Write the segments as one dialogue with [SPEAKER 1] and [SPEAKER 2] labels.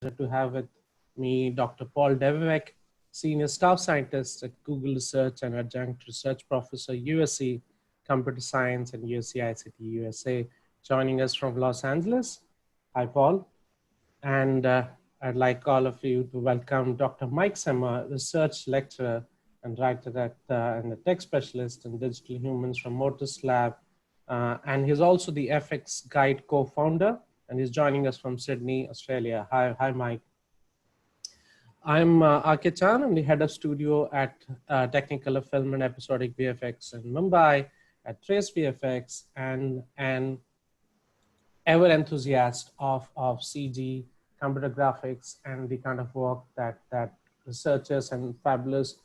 [SPEAKER 1] to have with me Dr. Paul Devivek, Senior Staff Scientist at Google Research and Adjunct Research Professor, USC Computer Science and USC ICT USA, joining us from Los Angeles. Hi, Paul. And I'd like all of you to welcome Dr. Mike Semmer, Research Lecturer and Writer and a Tech Specialist in Digital Humans from Motus Lab. And he's also the FX Guide co-founder, and he's joining us from Sydney, Australia. Hi, Mike. I'm R.K. Chan. I'm the head of studio at Technicolor Film and Episodic VFX in Mumbai, at Trace VFX, and an ever enthusiast of CG, computer graphics, and the kind of work that researchers and fabulous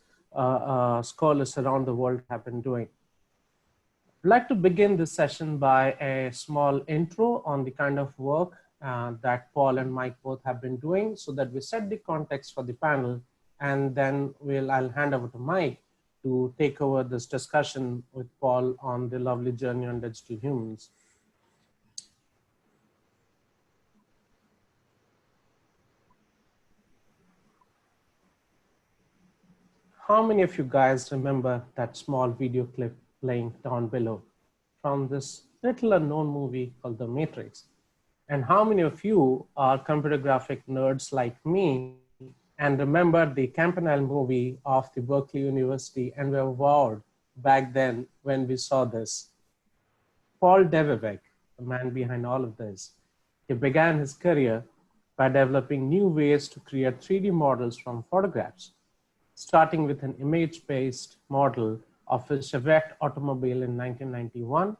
[SPEAKER 1] scholars around the world have been doing. I'd like to begin this session by a small intro on the kind of work that Paul and Mike both have been doing, so that we set the context for the panel, and then I'll hand over to Mike to take over this discussion with Paul on the lovely journey on digital humans. How many of you guys remember that small video clip playing down below from this little unknown movie called The Matrix? And how many of you are computer graphic nerds like me and remember the Campanile movie of the Berkeley University and were wowed back then when we saw this? Paul Devivek, the man behind all of this, he began his career by developing new ways to create 3D models from photographs, starting with an image-based model of a Chevette automobile in 1991.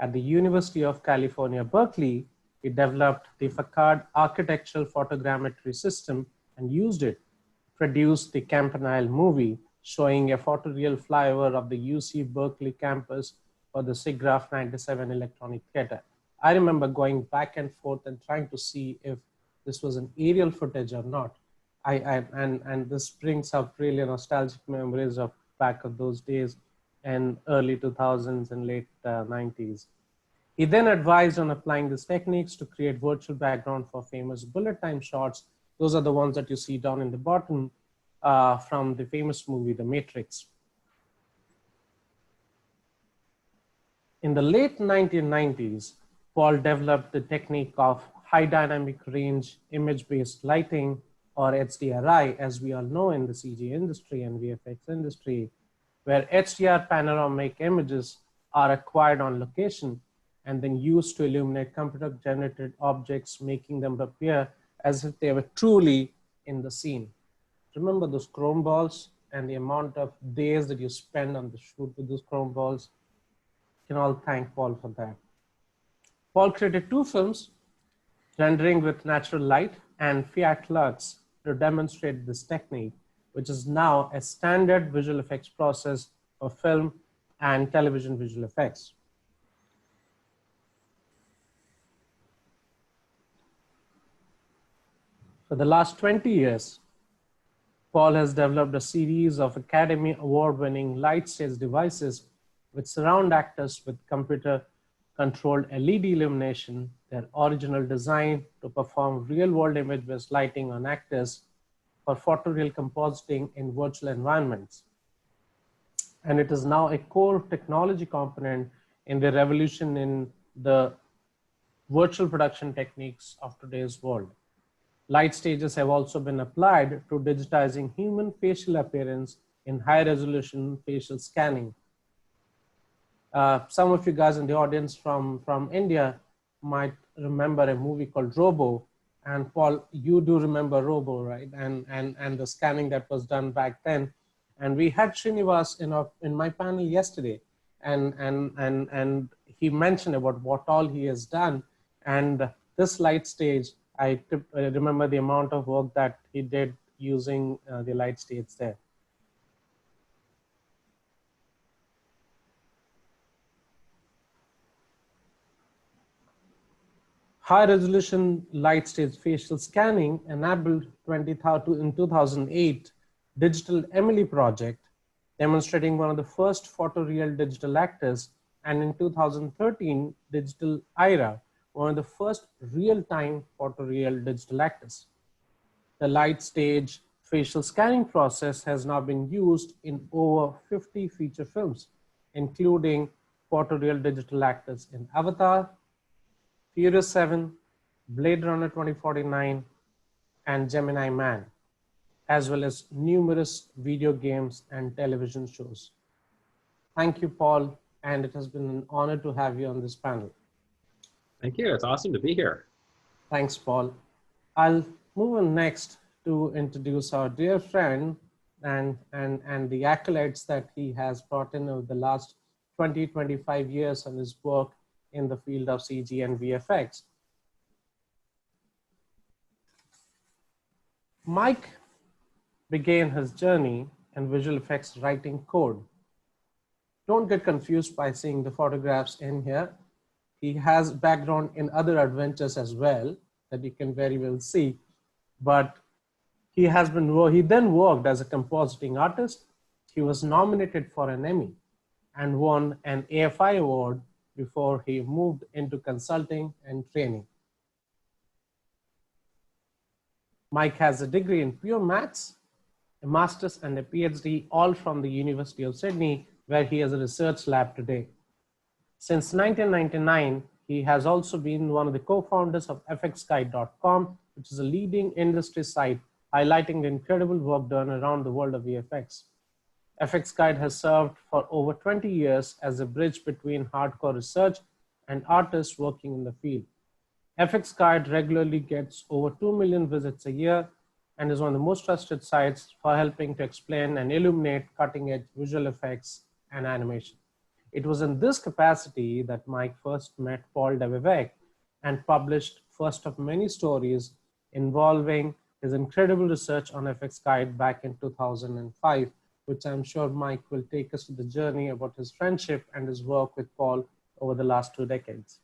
[SPEAKER 1] At the University of California, Berkeley, he developed the Facade architectural photogrammetry system and used it to produce the Campanile movie, showing a photoreal flyover of the UC Berkeley campus for the SIGGRAPH 97 electronic theater. I remember going back and forth and trying to see if this was an aerial footage or not. And this brings up really nostalgic memories of back of those days and early 2000s and late 90s. He then advised on applying these techniques to create virtual background for famous bullet time shots. Those are the ones that you see down in the bottom from the famous movie, The Matrix. In the late 1990s, Paul developed the technique of high dynamic range image-based lighting, or HDRI, as we all know in the CG industry and VFX industry, where HDR panoramic images are acquired on location and then used to illuminate computer-generated objects, making them appear as if they were truly in the scene. Remember those chrome balls and the amount of days that you spend on the shoot with those chrome balls? You can all thank Paul for that. Paul created 2 films, Rendering with Natural Light and Fiat Lux, to demonstrate this technique, which is now a standard visual effects process for film and television visual effects. For the last 20 years, Paul has developed a series of Academy Award-winning light stage devices which surround actors with computer-controlled LED illumination, their original design to perform real-world image-based lighting on actors for photoreal compositing in virtual environments. And it is now a core technology component in the revolution in the virtual production techniques of today's world. Light stages have also been applied to digitizing human facial appearance in high-resolution facial scanning. Some of you guys in the audience from India might remember a movie called Robo. And Paul, you do remember Robo, right? And the scanning that was done back then. And we had Srinivas in my panel yesterday, and he mentioned about what all he has done. And this light stage, I remember the amount of work that he did using the light stage there. High-resolution light-stage facial scanning enabled in 2008 Digital Emily project, demonstrating one of the first photoreal digital actors, and in 2013 Digital Ira, one of the first real-time photoreal digital actors. The light stage facial scanning process has now been used in over 50 feature films, including photoreal digital actors in Avatar, Furious 7, Blade Runner 2049, and Gemini Man, as well as numerous video games and television shows. Thank you, Paul, and it has been an honor to have you on this panel.
[SPEAKER 2] Thank you. It's awesome to be here.
[SPEAKER 1] Thanks, Paul. I'll move on next to introduce our dear friend and the accolades that he has brought in over the last 20, 25 years on his work in the field of CG and VFX. Mike began his journey in visual effects writing code. Don't get confused by seeing the photographs in here. He has background in other adventures as well that you can very well see, but he then worked as a compositing artist. He was nominated for an Emmy and won an AFI award before he moved into consulting and training. Mike has a degree in pure maths, a master's and a PhD, all from the University of Sydney, where he has a research lab today. Since 1999, he has also been one of the co-founders of fxguide.com, which is a leading industry site highlighting the incredible work done around the world of VFX. FX Guide has served for over 20 years as a bridge between hardcore research and artists working in the field. FX Guide regularly gets over 2 million visits a year and is one of the most trusted sites for helping to explain and illuminate cutting-edge visual effects and animation. It was in this capacity that Mike first met Paul Devevec and published first of many stories involving his incredible research on FX Guide back in 2005, which I'm sure Mike will take us to the journey about his friendship and his work with Paul over the last 2 decades.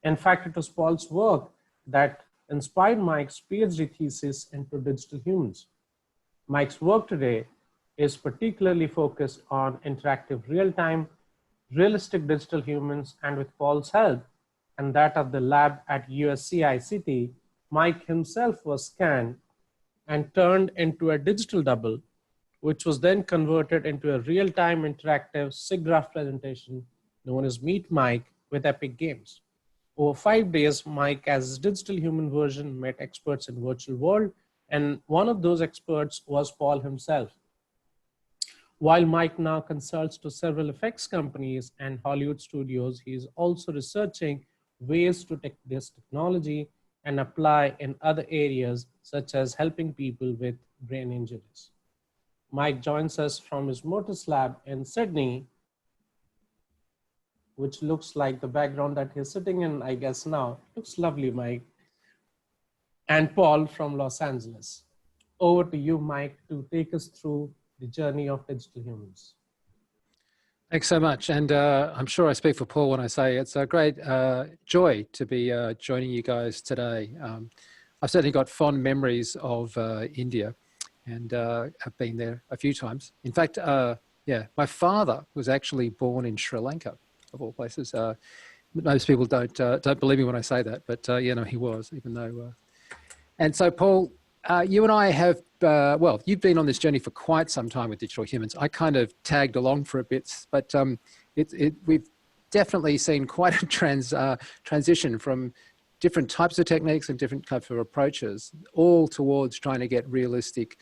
[SPEAKER 1] In fact, it was Paul's work that inspired Mike's PhD thesis into digital humans. Mike's work today is particularly focused on interactive real-time, realistic digital humans, and with Paul's help and that of the lab at USCICT, Mike himself was scanned and turned into a digital double, which was then converted into a real-time interactive SIGGRAPH presentation known as Meet Mike with Epic Games. Over 5 days, Mike, as his digital human version, met experts in virtual world, and one of those experts was Paul himself. While Mike now consults to several effects companies and Hollywood studios, he is also researching ways to take this technology and apply in other areas, such as helping people with brain injuries. Mike joins us from his Motus lab in Sydney, which looks like the background that he's sitting in, I guess now. Looks lovely, Mike. And Paul from Los Angeles. Over to you, Mike, to take us through the journey of digital humans.
[SPEAKER 3] Thanks so much. And I'm sure I speak for Paul when I say it's a great joy to be joining you guys today. I've certainly got fond memories of India and have been there a few times. In fact, yeah, my father was actually born in Sri Lanka, of all places. Most people don't believe me when I say that, but you know, he was, even though. And so, Paul, you and I have, well, you've been on this journey for quite some time with digital humans. I kind of tagged along for a bit, but we've definitely seen quite a transition from different types of techniques and different types of approaches, all towards trying to get realistic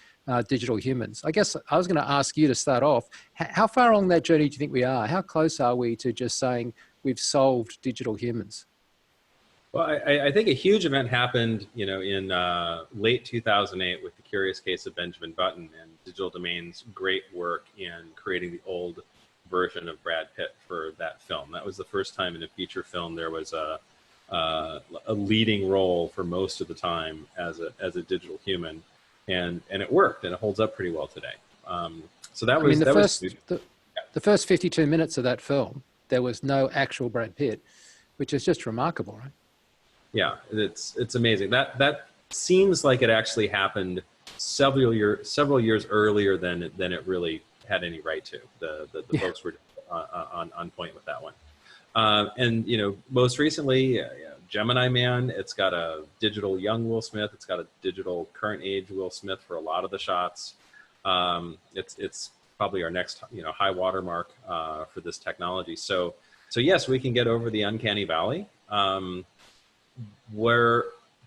[SPEAKER 3] digital humans. I guess I was going to ask you to start off, how far along that journey do you think we are? How close are we to just saying we've solved digital humans?
[SPEAKER 2] Well, I think a huge event happened, you know, in late 2008 with The Curious Case of Benjamin Button and Digital Domain's great work in creating the old version of Brad Pitt for that film. That was the first time in a feature film there was a leading role for most of the time as a digital human, and it worked, and it holds up pretty well today. So that was,
[SPEAKER 3] the first 52 minutes of that film, there was no actual Brad Pitt, which is just remarkable, right?
[SPEAKER 2] Yeah, it's amazing. That seems like it actually happened several years earlier than it really had any right to. The yeah. Folks were on point with that one. And you know, most recently, Gemini Man. It's got a digital young Will Smith. It's got a digital current age Will Smith for a lot of the shots. It's probably our next high watermark for this technology. So yes, we can get over the uncanny valley where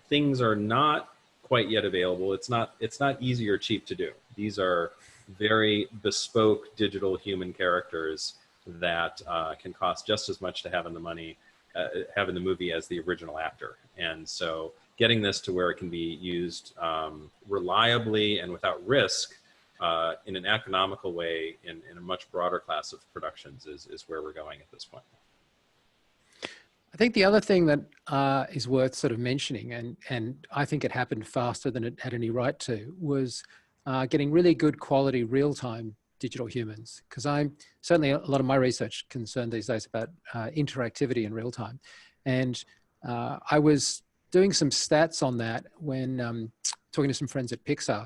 [SPEAKER 2] things are not quite yet available. It's not easy or cheap to do. These are very bespoke digital human characters that can cost just as much to have in the movie as the original actor. And so getting this to where it can be used reliably and without risk in an economical way in a much broader class of productions is where we're going at this point.
[SPEAKER 3] I think the other thing that is worth sort of mentioning, and I think it happened faster than it had any right to, was getting really good quality real-time digital humans. Because certainly a lot of my research concerned these days about interactivity in real time. And I was doing some stats on that when talking to some friends at Pixar,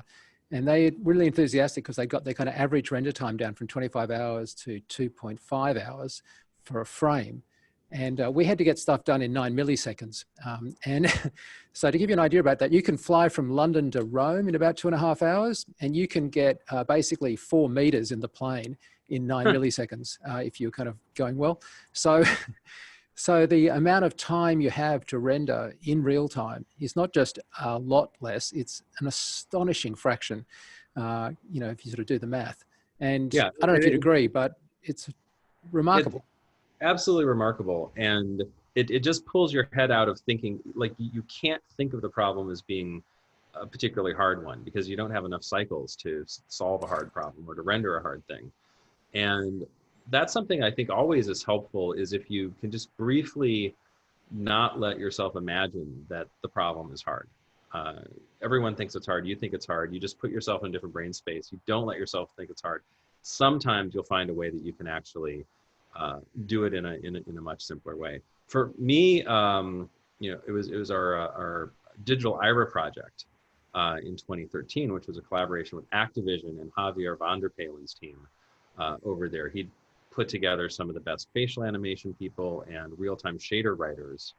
[SPEAKER 3] and they were really enthusiastic because they got their kind of average render time down from 25 hours to 2.5 hours for a frame. And we had to get stuff done in 9 milliseconds. And so to give you an idea about that, you can fly from London to Rome in about 2.5 hours, and you can get basically 4 meters in the plane in 9 milliseconds if you're kind of going well. So the amount of time you have to render in real time is not just a lot less, it's an astonishing fraction, if you sort of do the math. And yeah, I don't know if you'd agree, but it's remarkable.
[SPEAKER 2] Absolutely remarkable. And it just pulls your head out of thinking, like, you can't think of the problem as being a particularly hard one because you don't have enough cycles to solve a hard problem or to render a hard thing. And that's something I think always is helpful, is if you can just briefly not let yourself imagine that the problem is hard. Everyone thinks it's hard. You think it's hard. You just put yourself in a different brain space. You don't let yourself think it's hard. Sometimes you'll find a way that you can actually do it in a much simpler way. For me, it was our digital IRA project in 2013, which was a collaboration with Activision and Javier van der Pelen's team over there. He put together some of the best facial animation people and real-time shader writers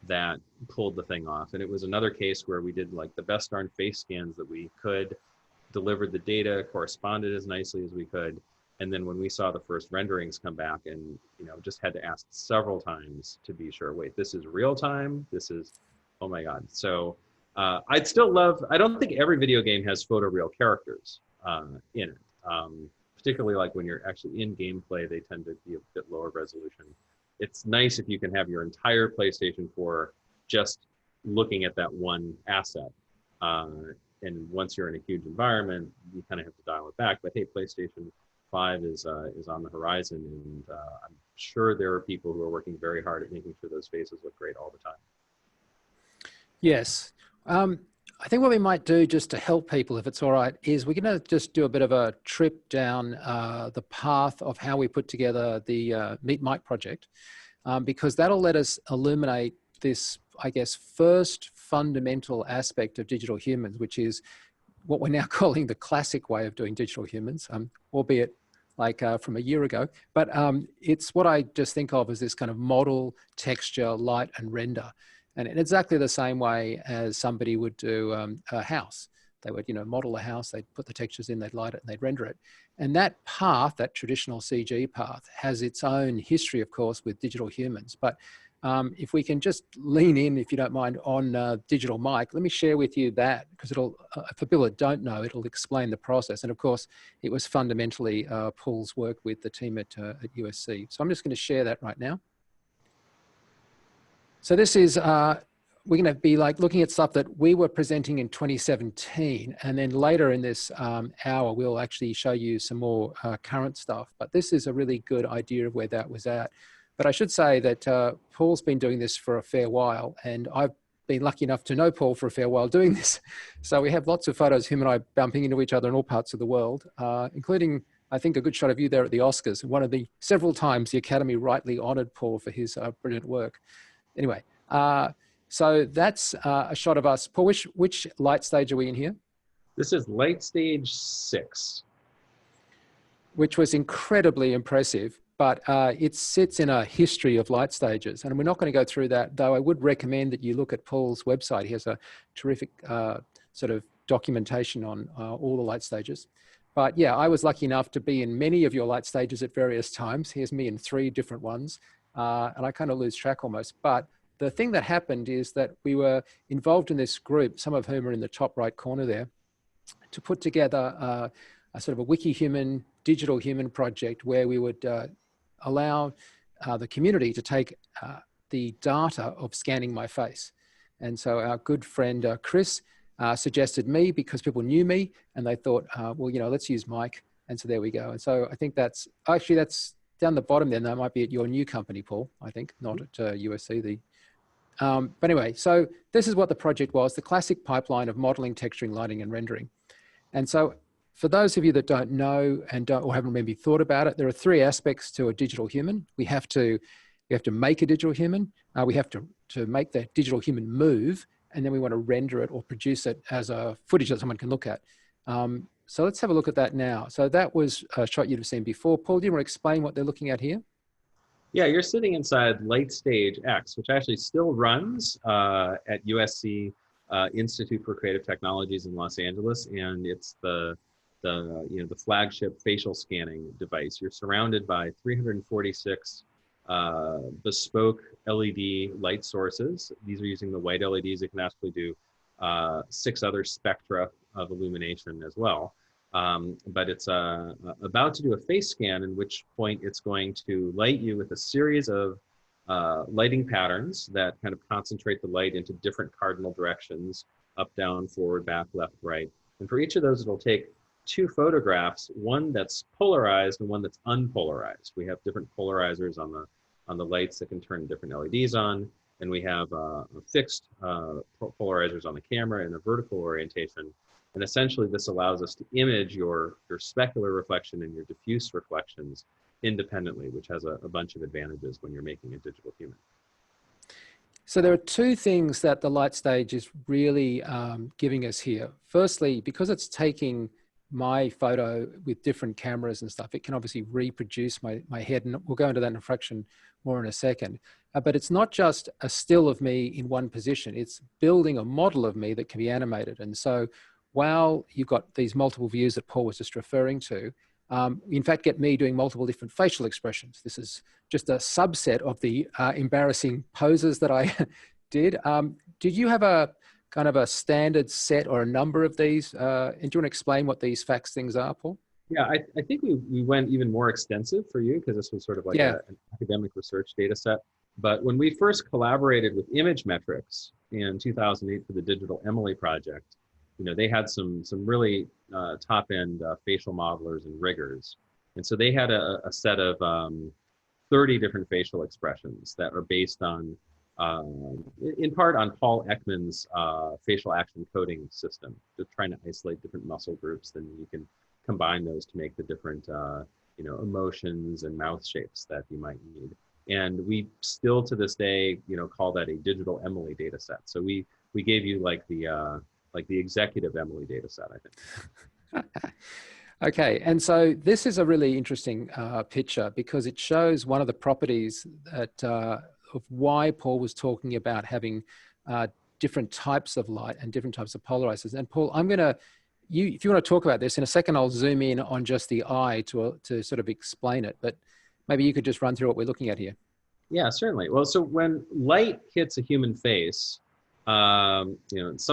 [SPEAKER 2] that pulled the thing off. And it was another case where we did like the best darn face scans that we could, delivered the data, corresponded as nicely as we could. And then when we saw the first renderings come back, and just had to ask several times to be sure, wait, this is real time? This is, oh my God. So I don't think every video game has photoreal characters in it. Particularly like when you're actually in gameplay, they tend to be a bit lower resolution. It's nice if you can have your entire PlayStation 4 just looking at that one asset. And once you're in a huge environment, you kind of have to dial it back. But hey, PlayStation 5 is on the horizon, and I'm sure there are people who are working very hard at making sure those faces look great all the time.
[SPEAKER 3] Yes. I think what we might do, just to help people, if it's all right, is we're going to just do a bit of a trip down the path of how we put together the Meet Mike project, because that'll let us illuminate this, I guess, first fundamental aspect of digital humans, which is what we're now calling the classic way of doing digital humans, albeit like from a year ago. But it's what I just think of as this kind of model, texture, light, and render. And in exactly the same way as somebody would do a house. They would, model a house, they'd put the textures in, they'd light it, and they'd render it. And that path, that traditional CG path, has its own history, of course, with digital humans. But if we can just lean in, if you don't mind, on Digital Mike, let me share with you that, because it'll, for people that don't know, it'll explain the process. And of course, it was fundamentally Paul's work with the team at USC. So I'm just going to share that right now. So this is, we're going to be like looking at stuff that we were presenting in 2017. And then later in this hour, we'll actually show you some more current stuff. But this is a really good idea of where that was at. But I should say that Paul's been doing this for a fair while, and I've been lucky enough to know Paul for a fair while doing this. So we have lots of photos, him and I bumping into each other in all parts of the world, including, I think, a good shot of you there at the Oscars. One of the several times the Academy rightly honored Paul for his brilliant work. Anyway, so that's a shot of us. Paul, which light stage are we in here?
[SPEAKER 2] This is light stage 6.
[SPEAKER 3] Which was incredibly impressive. but it sits in a history of light stages. And we're not going to go through that, though I would recommend that you look at Paul's website. He has a terrific sort of documentation on all the light stages. But yeah, I was lucky enough to be in many of your light stages at various times. Here's me in 3 different ones. And I kind of lose track almost. But the thing that happened is that we were involved in this group, some of whom are in the top right corner there, to put together a sort of a wiki-human, digital human project where we would allow the community to take the data of scanning my face. And so our good friend Chris suggested me because people knew me and they thought, well, you know, let's use Mike. And so there we go. And so I think that's down the bottom there. That might be at your new company, Paul, I think, not at USC. But anyway, so this is what the project was, the classic pipeline of modeling, texturing, lighting, and rendering. And so for those of you that don't know and or haven't maybe thought about it, there are 3 aspects to a digital human. We have to make a digital human. We have to make that digital human move, and then we want to render it or produce it as a footage that someone can look at. So let's have a look at that now. So that was a shot you'd have seen before. Paul, do you want to explain what they're looking at here?
[SPEAKER 2] Yeah, you're sitting inside Light Stage X, which actually still runs at USC Institute for Creative Technologies in Los Angeles, and it's the flagship facial scanning device. You're surrounded by 346 bespoke LED light sources. These are using the white LEDs. It can actually do 6 other spectra of illumination as well. But it's about to do a face scan, in which point it's going to light you with a series of lighting patterns that kind of concentrate the light into different cardinal directions, up, down, forward, back, left, right. And for each of those, it'll take 2 photographs, one that's polarized and one that's unpolarized. We have different polarizers on the lights that can turn different LEDs on, and we have fixed polarizers on the camera in a vertical orientation. And essentially, this allows us to image your specular reflection and your diffuse reflections independently, which has a bunch of advantages when you're making a digital human.
[SPEAKER 3] So there are 2 things that the light stage is really giving us here. Firstly, because it's taking my photo with different cameras and stuff, it can obviously reproduce my head, and we'll go into that in a fraction more in a second. But it's not just a still of me in one position, it's building a model of me that can be animated. And so while you've got these multiple views that Paul was just referring to, in fact, get me doing multiple different facial expressions. This is just a subset of the embarrassing poses that I did. Did you have a kind of a standard set or a number of these? And do you want to explain what these facts things are, Paul?
[SPEAKER 2] Yeah, I think we went even more extensive for you because this was sort of like an academic research data set. But when we first collaborated with Image Metrics in 2008 for the Digital Emily project, you know, they had some really top-end facial modelers and riggers. And so they had a set of 30 different facial expressions that are based on, in part on Paul Ekman's facial action coding system, just trying to isolate different muscle groups. Then you can combine those to make the different emotions and mouth shapes that you might need. And we still to this day, call that a Digital Emily data set. So we gave you like the executive Emily data set, I think.
[SPEAKER 3] Okay, and so this is a really interesting picture because it shows one of the properties that of why Paul was talking about having different types of light and different types of polarizers. And Paul, I'm going to, if you want to talk about this in a second, I'll zoom in on just the eye to sort of explain it. But maybe you could just run through what we're looking at here.
[SPEAKER 2] Yeah, certainly. Well, so when light hits a human face, some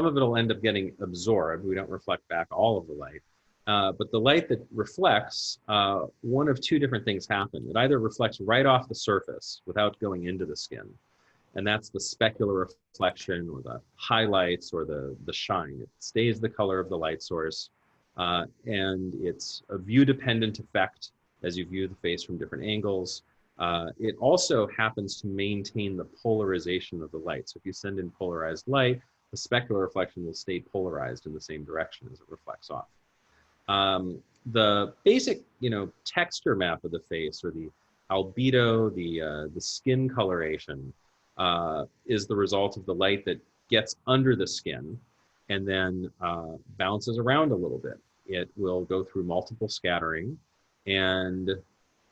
[SPEAKER 2] of it will end up getting absorbed. We don't reflect back all of the light. But the light that reflects, one of 2 different things happen. It either reflects right off the surface without going into the skin. And that's the specular reflection or the highlights or the shine. It stays the color of the light source. And it's a view-dependent effect as you view the face from different angles. It also happens to maintain the polarization of the light. So if you send in polarized light, the specular reflection will stay polarized in the same direction as it reflects off. The basic, texture map of the face, or the albedo, the skin coloration, is the result of the light that gets under the skin and then bounces around a little bit. It will go through multiple scattering and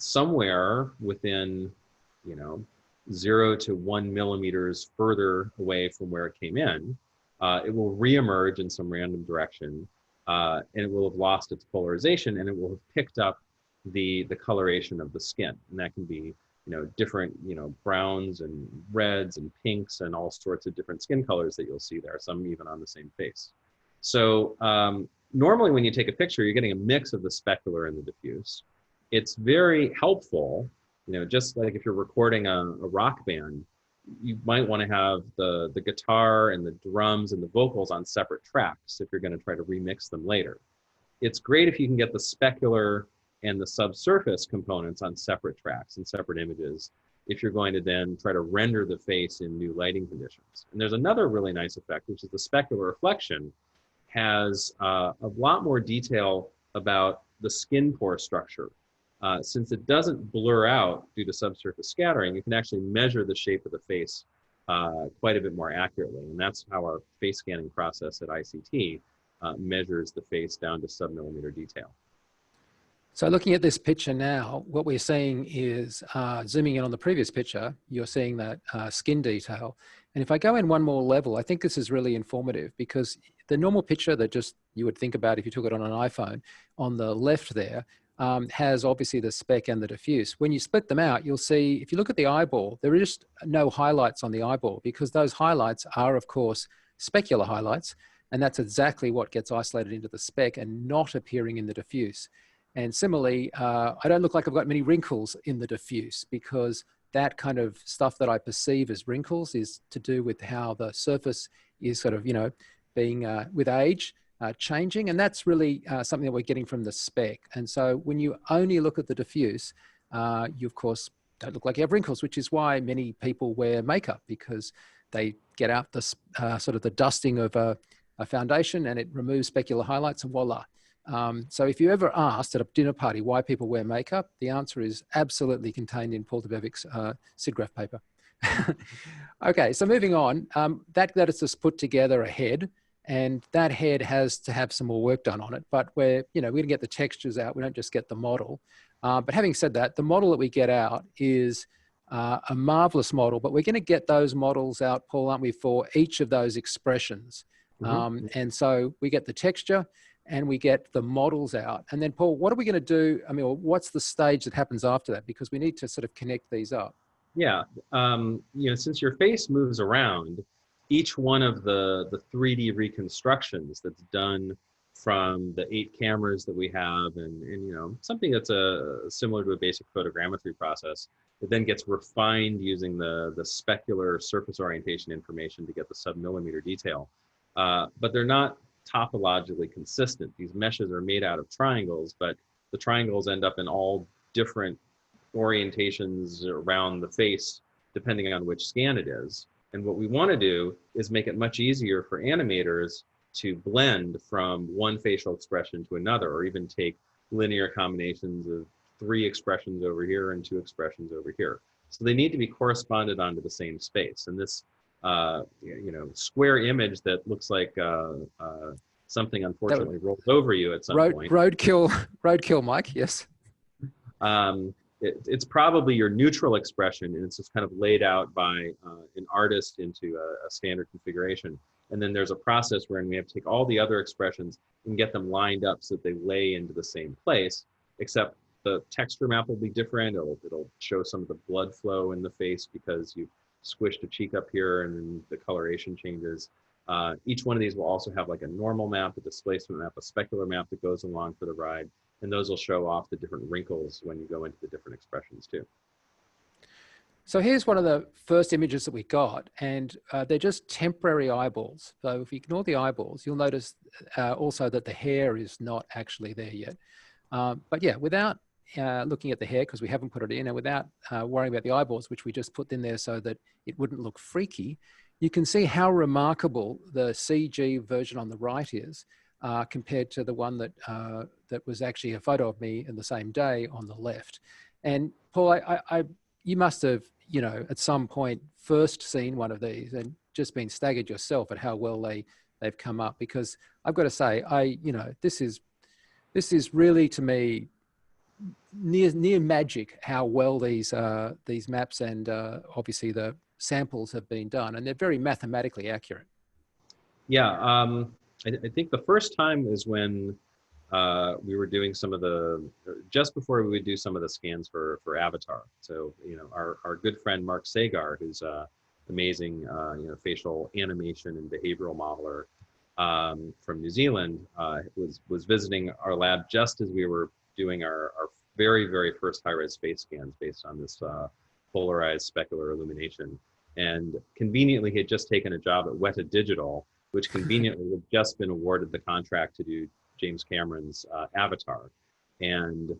[SPEAKER 2] somewhere within, you know, 0 to 1 millimeters further away from where it came in, it will reemerge in some random direction, and it will have lost its polarization, and it will have picked up the coloration of the skin. And that can be, you know, different, you know, browns and reds and pinks and all sorts of different skin colors that you'll see there, some even on the same face. So normally when you take a picture, you're getting a mix of the specular and the diffuse. It's very helpful, you know, just like if you're recording a rock band, you might want to have the guitar and the drums and the vocals on separate tracks if you're going to try to remix them later. It's great if you can get the specular and the subsurface components on separate tracks and separate images if you're going to then try to render the face in new lighting conditions. And there's another really nice effect, which is the specular reflection has a lot more detail about the skin pore structure. Since it doesn't blur out due to subsurface scattering, you can actually measure the shape of the face quite a bit more accurately. And that's how our face scanning process at ICT measures the face down to sub-millimeter detail.
[SPEAKER 3] So looking at this picture now, what we're seeing is, zooming in on the previous picture, you're seeing that skin detail. And if I go in one more level, I think this is really informative, because the normal picture that just you would think about if you took it on an iPhone, on the left there, has obviously the spec and the diffuse. When you split them out, you'll see, if you look at the eyeball, there is no highlights on the eyeball, because those highlights are, of course, specular highlights. And that's exactly what gets isolated into the spec and not appearing in the diffuse. And similarly, I don't look like I've got many wrinkles in the diffuse, because that kind of stuff that I perceive as wrinkles is to do with how the surface is sort of, you know, being with age, changing. And that's really something that we're getting from the spec. And so when you only look at the diffuse, you of course don't look like you have wrinkles, which is why many people wear makeup, because they get out the sort of the dusting of a foundation and it removes specular highlights, and voila. So if you ever asked at a dinner party why people wear makeup, the answer is absolutely contained in Paul Debevic's SIGGRAPH paper. Okay, so moving on, that is just put together a head, and that head has to have some more work done on it, but we're going to get the textures out. We don't just get the model. But having said that, the model that we get out is a marvelous model, but we're going to get those models out, Paul, aren't we, for each of those expressions. Mm-hmm. And so we get the texture, and we get the models out. And then, Paul, what are we going to do? I mean, what's the stage that happens after that? Because we need to sort of connect these up.
[SPEAKER 2] Yeah, since your face moves around, each one of the 3D reconstructions that's done from the 8 cameras that we have, and something that's similar to a basic photogrammetry process, it then gets refined using the specular surface orientation information to get the sub-millimeter detail. But they're not topologically consistent. These meshes are made out of triangles, but the triangles end up in all different orientations around the face, depending on which scan it is. And what we want to do is make it much easier for animators to blend from one facial expression to another, or even take linear combinations of 3 expressions over here and 2 expressions over here. So they need to be corresponded onto the same space. And this square image that looks like something unfortunately rolled over you at some point.
[SPEAKER 3] Roadkill, Mike, yes.
[SPEAKER 2] It's probably your neutral expression, and it's just kind of laid out by an artist into a standard configuration. And then there's a process wherein we have to take all the other expressions and get them lined up so that they lay into the same place, except the texture map will be different. It'll show some of the blood flow in the face because you've squished a cheek up here and then the coloration changes. Each one of these will also have like a normal map, a displacement map, a specular map that goes along for the ride. And those will show off the different wrinkles when you go into the different expressions too.
[SPEAKER 3] So here's one of the first images that we got, and they're just temporary eyeballs. So if you ignore the eyeballs, you'll notice also that the hair is not actually there yet. But yeah, without looking at the hair, because we haven't put it in, and without worrying about the eyeballs, which we just put in there so that it wouldn't look freaky, you can see how remarkable the CG version on the right is compared to the one that that was actually a photo of me in the same day on the left. And Paul, you must have, at some point first seen one of these and just been staggered yourself at how well they've come up, because I've got to say, this is really, to me, near magic how well these maps and obviously the samples have been done, and they're very mathematically accurate.
[SPEAKER 2] Yeah, I think the first time is when we were doing some of just before we would do some of the scans for Avatar. So, our good friend Mark Sagar, who's amazing, facial animation and behavioral modeler from New Zealand, was visiting our lab just as we were doing our very, very first high-res space scans based on this polarized specular illumination. And conveniently, he had just taken a job at Weta Digital, which conveniently had just been awarded the contract to do James Cameron's Avatar. And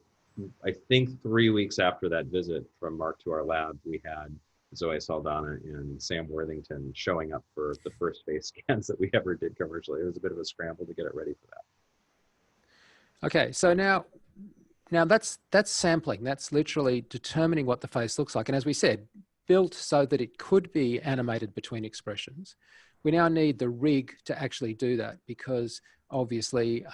[SPEAKER 2] I think 3 weeks after that visit from Mark to our lab, we had Zoe Saldana and Sam Worthington showing up for the first space scans that we ever did commercially. It was a bit of a scramble to get it ready for that.
[SPEAKER 3] Okay, so now that's sampling. That's literally determining what the face looks like. And as we said, built so that it could be animated between expressions. We now need the rig to actually do that, because obviously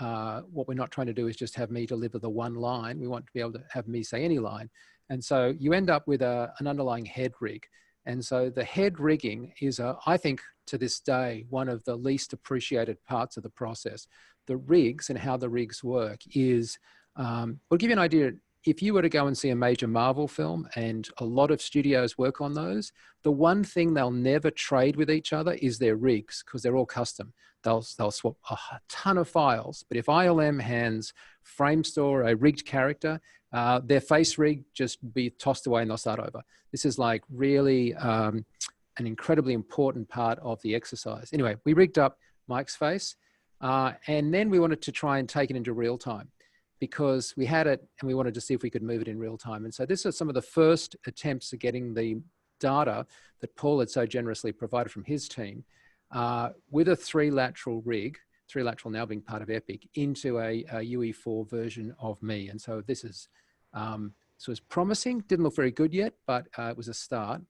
[SPEAKER 3] what we're not trying to do is just have me deliver the one line. We want to be able to have me say any line. And so you end up with an underlying head rig. And so the head rigging is, I think to this day, one of the least appreciated parts of the process. The rigs and how the rigs work is, we'll give you an idea. If you were to go and see a major Marvel film, and a lot of studios work on those, the one thing they'll never trade with each other is their rigs, because they're all custom. They'll swap a ton of files. But if ILM hands Framestore a rigged character, their face rig just be tossed away and they'll start over. This is like really an incredibly important part of the exercise. Anyway, we rigged up Mike's face, and then we wanted to try and take it into real time, because we had it and we wanted to see if we could move it in real time. And so this is some of the first attempts at getting the data that Paul had so generously provided from his team with a three-lateral rig, three-lateral now being part of Epic, into a UE4 version of me. And so this is, so it's promising, didn't look very good yet, but it was a start.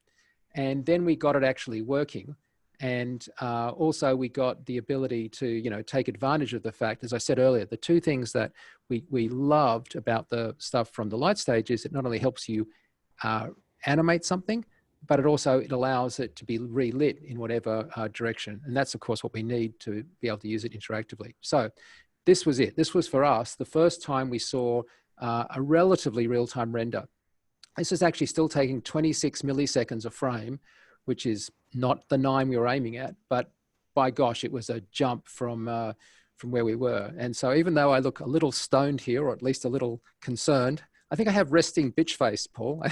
[SPEAKER 3] And then we got it actually working. And also we got the ability to, take advantage of the fact, as I said earlier, the two things that we loved about the stuff from the light stage is it not only helps you animate something, but it allows it to be relit in whatever direction. And that's, of course, what we need to be able to use it interactively. So this was it. This was, for us, the first time we saw a relatively real-time render. This is actually still taking 26 milliseconds a frame, which is not the 9 we were aiming at, but by gosh, it was a jump from where we were. And so even though I look a little stoned here, or at least a little concerned, I think I have resting bitch face, Paul.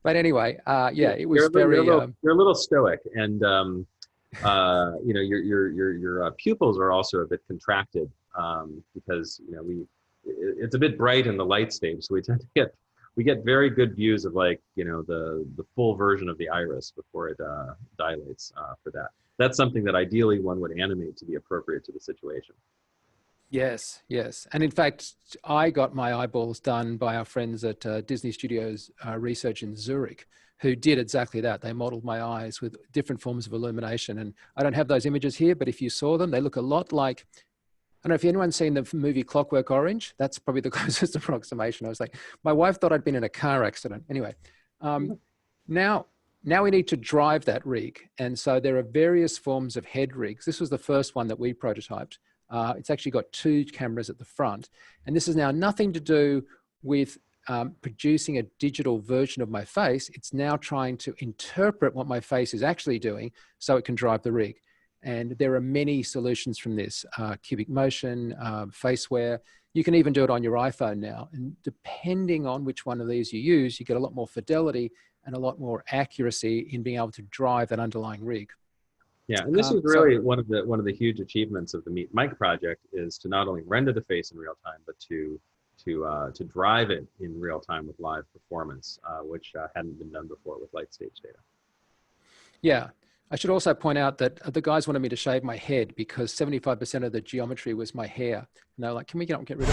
[SPEAKER 3] but anyway, yeah, it was
[SPEAKER 2] you're a little stoic, and your pupils are also a bit contracted because it's a bit bright in the light stage, so we get very good views of the full version of the iris before it dilates for that. That's something that ideally one would animate to be appropriate to the situation.
[SPEAKER 3] Yes, yes. And in fact, I got my eyeballs done by our friends at Disney Studios Research in Zurich, who did exactly that. They modeled my eyes with different forms of illumination. And I don't have those images here, but if you saw them, they look a lot like, I don't know if anyone's seen the movie Clockwork Orange. That's probably the closest approximation. I was like, my wife thought I'd been in a car accident. Anyway, now we need to drive that rig. And so there are various forms of head rigs. This was the first one that we prototyped. It's actually got 2 cameras at the front. And this is now nothing to do with producing a digital version of my face. It's now trying to interpret what my face is actually doing so it can drive the rig. And there are many solutions from this, cubic motion, faceware. You can even do it on your iPhone now. And depending on which one of these you use, you get a lot more fidelity and a lot more accuracy in being able to drive that underlying rig.
[SPEAKER 2] Yeah, and this is really one of the huge achievements of the Meet Mike project, is to not only render the face in real time, but to drive it in real time with live performance, which hadn't been done before with light stage data. Yeah.
[SPEAKER 3] I should also point out that the guys wanted me to shave my head because 75% of the geometry was my hair. And they were like, can we get rid of it?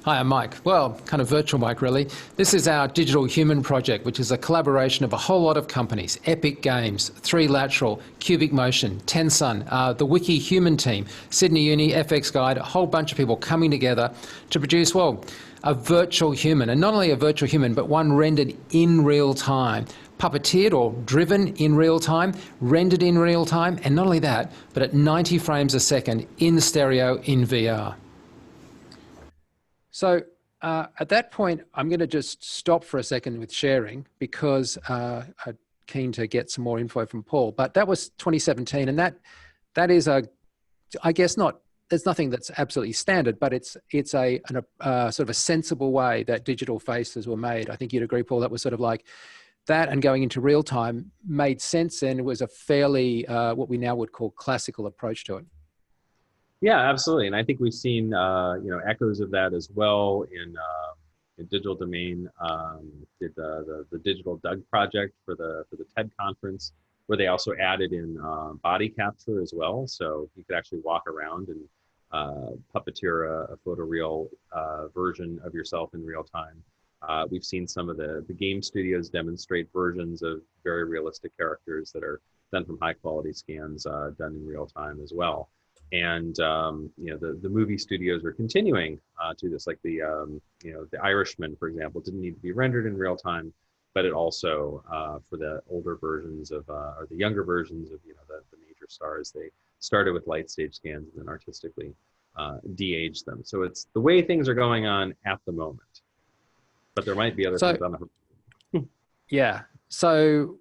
[SPEAKER 3] Hi, I'm Mike. Well, kind of virtual Mike, really. This is our Digital Human project, which is a collaboration of a whole lot of companies: Epic Games, 3Lateral, Cubic Motion, Tensun, the Wiki Human team, Sydney Uni, FX Guide, a whole bunch of people coming together to produce, well, a virtual human. And not only a virtual human, but one rendered in real time, puppeteered or driven in real time, rendered in real time, and not only that, but at 90 frames a second in stereo in VR. So at that point, I'm going to just stop for a second with sharing because I'm keen to get some more info from Paul. But that was 2017, and that is I guess not. There's nothing that's absolutely standard, but it's a sort of a sensible way that digital faces were made. I think you'd agree, Paul. That was sort of like that, and going into real time made sense, and it was a fairly what we now would call classical approach to it.
[SPEAKER 2] Yeah, absolutely, and I think we've seen echoes of that as well in Digital Domain. Did the Digital Doug project for the TED conference, where they also added in body capture as well, so you could actually walk around and puppeteer a photoreal version of yourself in real time. We've seen some of the game studios demonstrate versions of very realistic characters that are done from high quality scans done in real time as well. And the movie studios are continuing to this, like the Irishman, for example, didn't need to be rendered in real time, but it also for the older versions of or the younger versions of the major stars, they started with light stage scans and then artistically de-aged them. So it's the way things are going on at the moment, but there might be other things on the horizon.
[SPEAKER 3] Yeah. So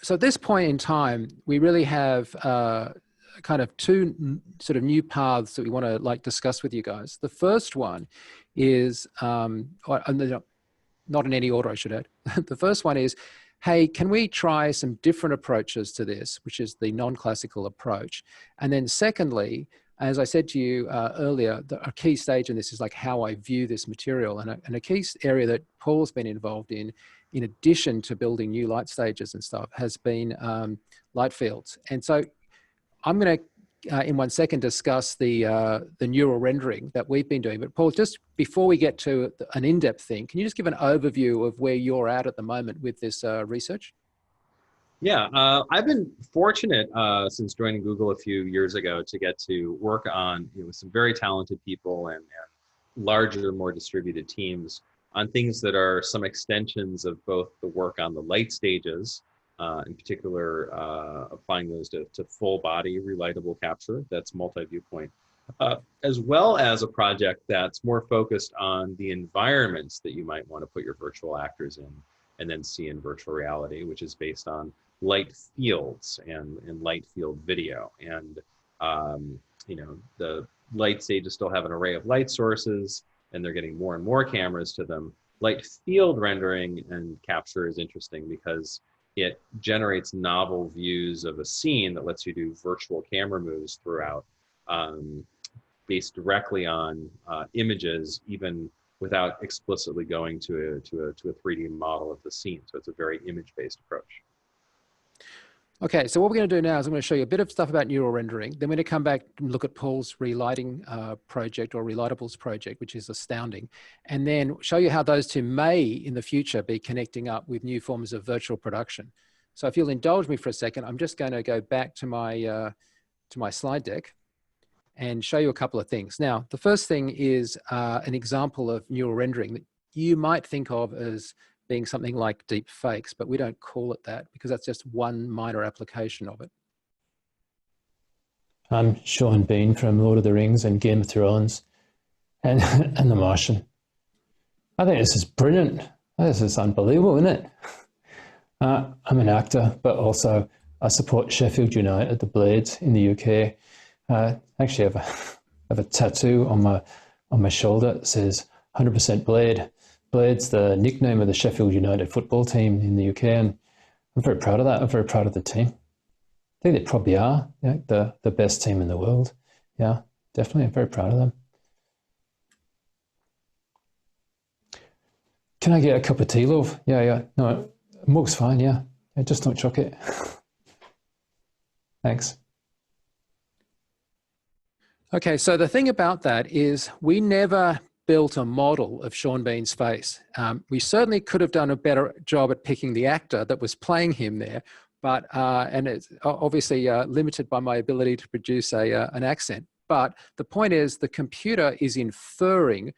[SPEAKER 3] at this point in time, we really have kind of two sort of new paths that we want to discuss with you guys. The first one is, not in any order, I should add. The first one is, hey, can we try some different approaches to this, which is the non-classical approach? And then secondly, as I said to you earlier, a key stage in this is like how I view this material. And a key area that Paul's been involved in addition to building new light stages and stuff, has been light fields. And so I'm going to, in 1 second, discuss the neural rendering that we've been doing. But Paul, just before we get to an in-depth thing, can you just give an overview of where you're at the moment with this research?
[SPEAKER 2] Yeah, I've been fortunate since joining Google a few years ago to get to work on with some very talented people and larger, more distributed teams on things that are some extensions of both the work on the light stages, in particular, applying those to full body relightable capture, that's multi-viewpoint, as well as a project that's more focused on the environments that you might want to put your virtual actors in and then see in virtual reality, which is based on light fields and light field video. And, the light stages still have an array of light sources, and they're getting more and more cameras to them. Light field rendering and capture is interesting because it generates novel views of a scene that lets you do virtual camera moves throughout, based directly on images, even without explicitly going to a 3D model of the scene. So it's a very image-based approach.
[SPEAKER 3] Okay, so what we're going to do now is I'm going to show you a bit of stuff about neural rendering. Then we're going to come back and look at Paul's relighting project, or relightables project, which is astounding. And then show you how those two may, in the future, be connecting up with new forms of virtual production. So if you'll indulge me for a second, I'm just going to go back to my slide deck and show you a couple of things. Now, the first thing is an example of neural rendering that you might think of as being something like deep fakes, but we don't call it that because that's just one minor application of it.
[SPEAKER 4] I'm Sean Bean from Lord of the Rings and Game of Thrones and The Martian. I think this is brilliant. This is unbelievable, isn't it? I'm an actor, but also I support Sheffield United, the Blades in the UK. Actually, I have a tattoo on my shoulder that says 100% Blade. Blade's the nickname of the Sheffield United football team in the UK, and I'm very proud of that. I'm very proud of the team. I think they probably are the best team in the world. Yeah, definitely. I'm very proud of them. Can I get a cup of tea, love? Yeah. No, mug's fine, yeah. Just don't chuck it. Thanks.
[SPEAKER 3] Okay, so the thing about that is we never built a model of Sean Bean's face. We certainly could have done a better job at picking the actor that was playing him there, but and it's obviously limited by my ability to produce an accent. But the point is, the computer is inferring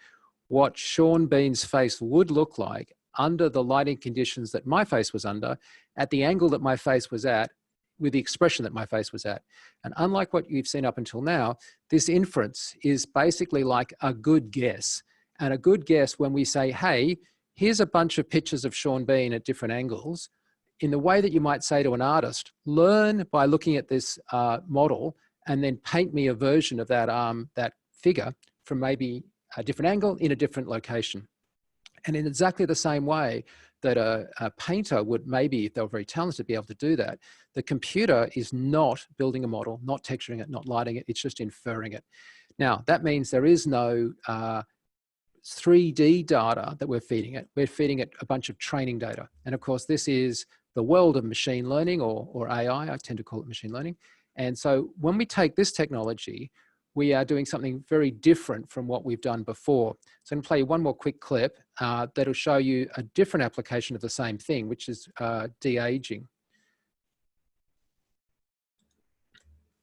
[SPEAKER 3] what Sean Bean's face would look like under the lighting conditions that my face was under, at the angle that my face was at, with the expression that my face was at. And unlike what you've seen up until now, this inference is basically like a good guess. And a good guess, when we say, hey, here's a bunch of pictures of Sean Bean at different angles, in the way that you might say to an artist, learn by looking at this model and then paint me a version of that, that figure from maybe a different angle in a different location. And in exactly the same way that a painter would, maybe if they were very talented, be able to do that, the computer is not building a model, not texturing it, not lighting it, it's just inferring it. Now, that means there is no 3D data that we're feeding it. We're feeding it a bunch of training data. And of course, this is the world of machine learning, or AI, I tend to call it machine learning. And so when we take this technology, we are doing something very different from what we've done before. So I'm going to play you one more quick clip that'll show you a different application of the same thing, which is de-aging.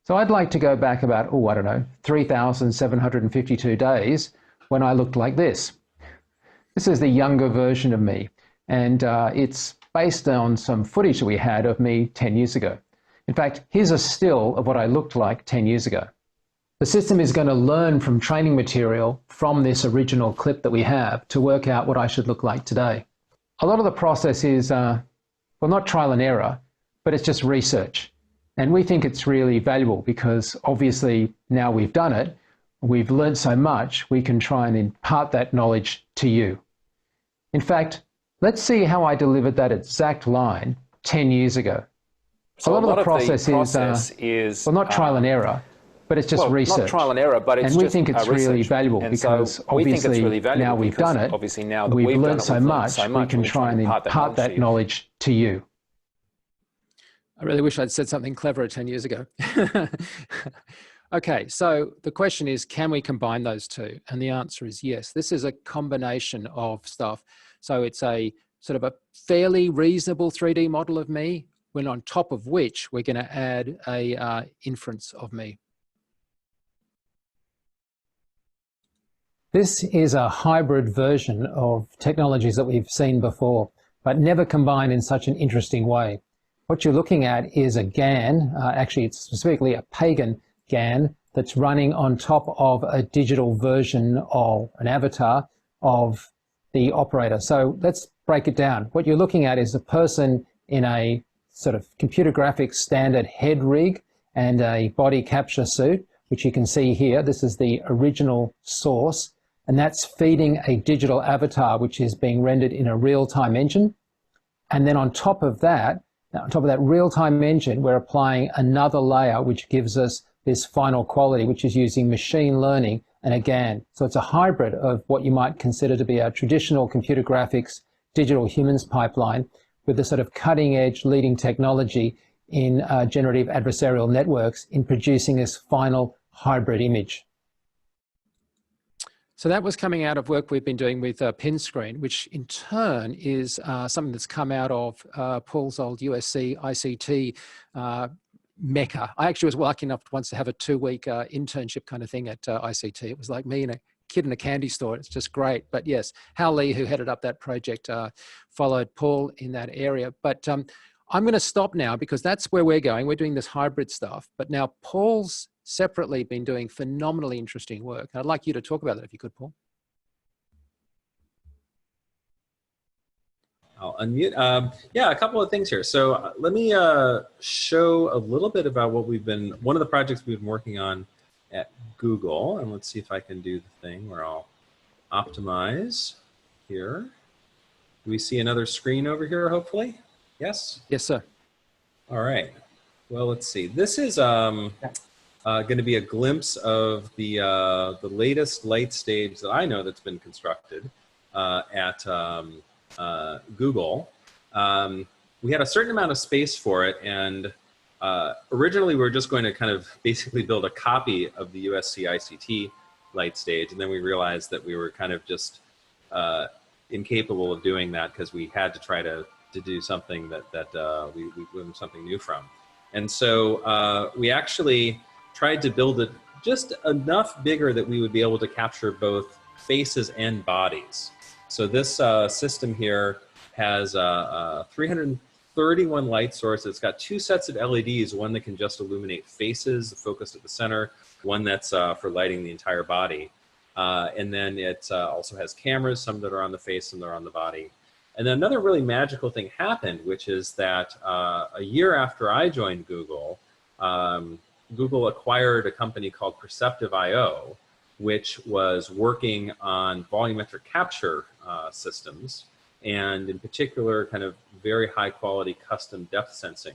[SPEAKER 4] So I'd like to go back about, oh, I don't know, 3,752 days when I looked like this. This is the younger version of me, and it's based on some footage that we had of me 10 years ago. In fact, here's a still of what I looked like 10 years ago. The system is going to learn from training material from this original clip that we have to work out what I should look like today. A lot of the process is, well, not trial and error, but it's just research. And we think it's really valuable because obviously now we've done it, we've learned so much, we can try and impart that knowledge to you. In fact, let's see how I delivered that exact line 10 years ago.
[SPEAKER 5] So
[SPEAKER 4] a lot of the process is well, not trial and error, but it's just research.
[SPEAKER 5] Not trial and error, but it's
[SPEAKER 4] and we
[SPEAKER 5] just
[SPEAKER 4] think it's really valuable because obviously now we've done it, we've learned so much, we can try and impart that knowledge to you.
[SPEAKER 3] I really wish I'd said something cleverer 10 years ago. Okay, so the question is, can we combine those two? And the answer is yes. This is a combination of stuff. So it's a sort of a fairly reasonable 3D model of me, when on top of which we're going to add a inference of me.
[SPEAKER 4] This is a hybrid version of technologies that we've seen before, but never combined in such an interesting way. What you're looking at is a GAN, actually it's specifically a pagan GAN, that's running on top of a digital version of an avatar of the operator. So let's break it down. What you're looking at is a person in a sort of computer graphics standard head rig and a body capture suit, which you can see here. This is the original source, and that's feeding a digital avatar, which is being rendered in a real-time engine. And then on top of that real-time engine, we're applying another layer, which gives us this final quality, which is using machine learning and a GAN. So it's a hybrid of what you might consider to be a traditional computer graphics digital humans pipeline with the sort of cutting edge leading technology in generative adversarial networks in producing this final hybrid image.
[SPEAKER 3] So that was coming out of work we've been doing with PinScreen, which in turn is something that's come out of Paul's old USC ICT mecca. I actually was lucky enough once to have a 2-week internship kind of thing at ICT. It was like me and a kid in a candy store. It's just great. But yes, Hal Lee, who headed up that project, followed Paul in that area. But I'm going to stop now because that's where we're going. We're doing this hybrid stuff. But now Paul's separately been doing phenomenally interesting work. I'd like you to talk about that if you could, Paul.
[SPEAKER 2] I'll unmute. Yeah, a couple of things here. So let me show a little bit about what one of the projects we've been working on at Google. And let's see if I can do the thing where I'll optimize here. Do we see another screen over here, hopefully? Yes?
[SPEAKER 3] Yes, sir.
[SPEAKER 2] All right. Well, let's see. This is going to be a glimpse of the latest light stage that I know that's been constructed at Google. We had a certain amount of space for it, and originally we were just going to kind of basically build a copy of the USC ICT light stage. And then we realized that we were kind of just incapable of doing that because we had to try to do something that we learned something new from. And so we actually tried to build it just enough bigger that we would be able to capture both faces and bodies. So this system here has 331 light sources. It's got 2 sets of LEDs, one that can just illuminate faces focused at the center, one that's for lighting the entire body. And then it also has cameras, some that are on the face, some that are on the body. And then another really magical thing happened, which is that a year after I joined Google, Google acquired a company called Perceptive.io, which was working on volumetric capture systems, and in particular, kind of very high quality custom depth sensing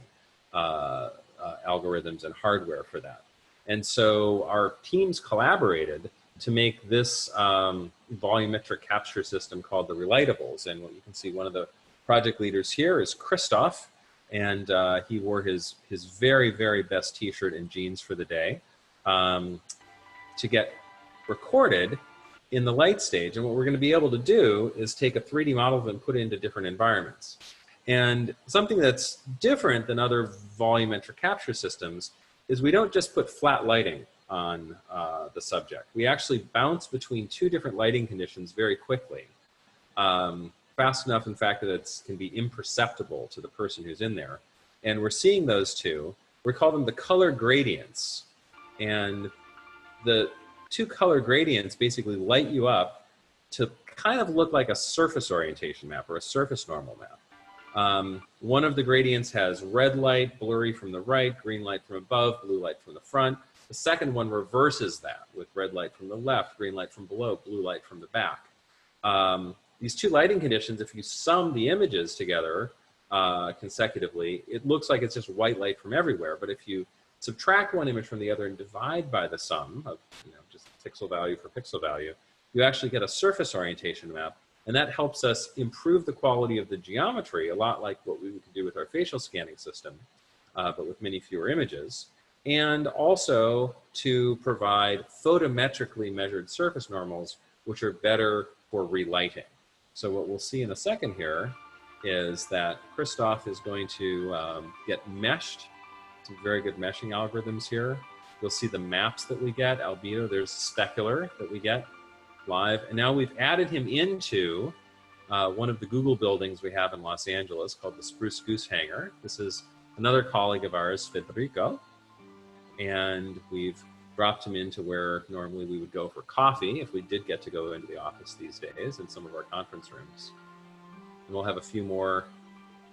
[SPEAKER 2] algorithms and hardware for that. And so our teams collaborated to make this volumetric capture system called the Relightables. And what you can see, one of the project leaders here is Christoph, and he wore his very, very best t-shirt and jeans for the day to get recorded in the light stage. And what we're going to be able to do is take a 3D model and put it into different environments. And something that's different than other volumetric capture systems is we don't just put flat lighting on the subject. We actually bounce between 2 different lighting conditions very quickly. Fast enough, in fact, that it can be imperceptible to the person who's in there. And we're seeing those 2. We call them the color gradients. And the 2 color gradients basically light you up to kind of look like a surface orientation map or a surface normal map. One of the gradients has red light, blurry from the right, green light from above, blue light from the front. The second one reverses that with red light from the left, green light from below, blue light from the back. These 2 lighting conditions, if you sum the images together consecutively, it looks like it's just white light from everywhere. But if you subtract one image from the other and divide by the sum of just pixel value for pixel value, you actually get a surface orientation map. And that helps us improve the quality of the geometry, a lot like what we could do with our facial scanning system, but with many fewer images. And also to provide photometrically measured surface normals, which are better for relighting. So what we'll see in a second here is that Christoph is going to get meshed. Some very good meshing algorithms here. You'll see the maps that we get, albedo. There's specular that we get live. And now we've added him into one of the Google buildings we have in Los Angeles called the Spruce Goose Hangar. This is another colleague of ours, Federico. And we've dropped him into where normally we would go for coffee if we did get to go into the office these days, in some of our conference rooms. And we'll have a few more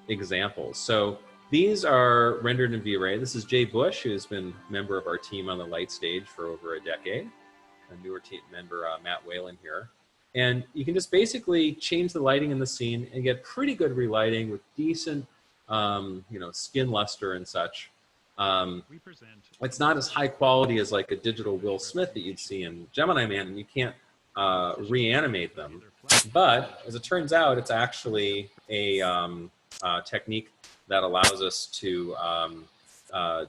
[SPEAKER 2] examples. So these are rendered in V-Ray. This is Jay Bush, who's been a member of our team on the light stage for over a decade. A newer team member, Matt Whalen here. And you can just basically change the lighting in the scene and get pretty good relighting with decent, skin luster and such. It's not as high quality as like a digital Will Smith that you'd see in Gemini Man, and you can't reanimate them. But as it turns out, it's actually a technique that allows us to